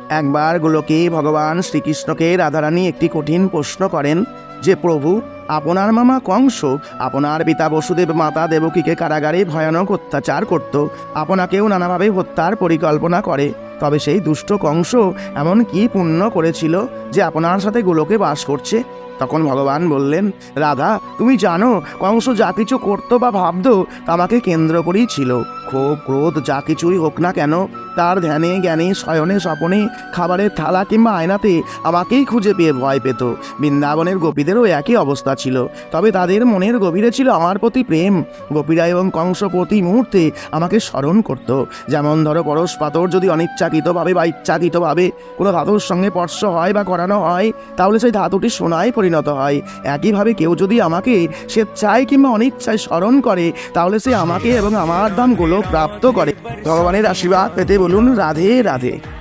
একবার গোলকে ভগবান শ্রীকৃষ্ণকে রাধারানী একটি কঠিন প্রশ্ন করেন যে, প্রভু, আপনার মামা কংস আপনার পিতা বসুদেব মাতা দেবকীকে কারাগারে ভয়ানক অত্যাচার করত, আপনাকেও নানাভাবে হত্যার পরিকল্পনা করে। তবে সেই দুষ্ট কংস এমন কি পুণ্য করেছিল যে আপনার সাথে গোলকে বাস করছে? তখন ভগবান বললেন, রাধা, তুমি জানো কংস যা কিছু করতো বা ভাবতো তা আমাকে কেন্দ্র করেই ছিল। ক্ষোভ ক্রোধ যা কিছুই হোক না কেন, তার ধ্যানে জ্ঞানে শয়নে স্বপনে খাবারের থালা কিংবা আয়নাতে আমাকেই খুঁজে পেয়ে ভয় পেত। বৃন্দাবনের গোপীদেরও একই অবস্থা ছিল, তবে তাদের মনের গভীরে ছিল আমার প্রতি প্রেম। গোপীরা এবং কংস প্রতি মুহূর্তে আমাকে স্মরণ করত। যেমন ধরো, পরশ পাথর যদি অনিচ্ছাকৃতভাবে বা ইচ্ছাকৃতভাবে কোনো ধাতুর সঙ্গে স্পর্শ হয় বা করানো হয়, তাহলে সেই ধাতুটি সোনায় পরিণত হয়। একইভাবে কেউ যদি আমাকে স্বেচ্ছায় কিংবা অনিচ্ছায় স্মরণ করে, তাহলে সে আমাকে এবং আমার ধাম গোলক প্রাপ্ত করে। ভগবানের আশীর্বাদ পেতে বলুন রাধে রাধে।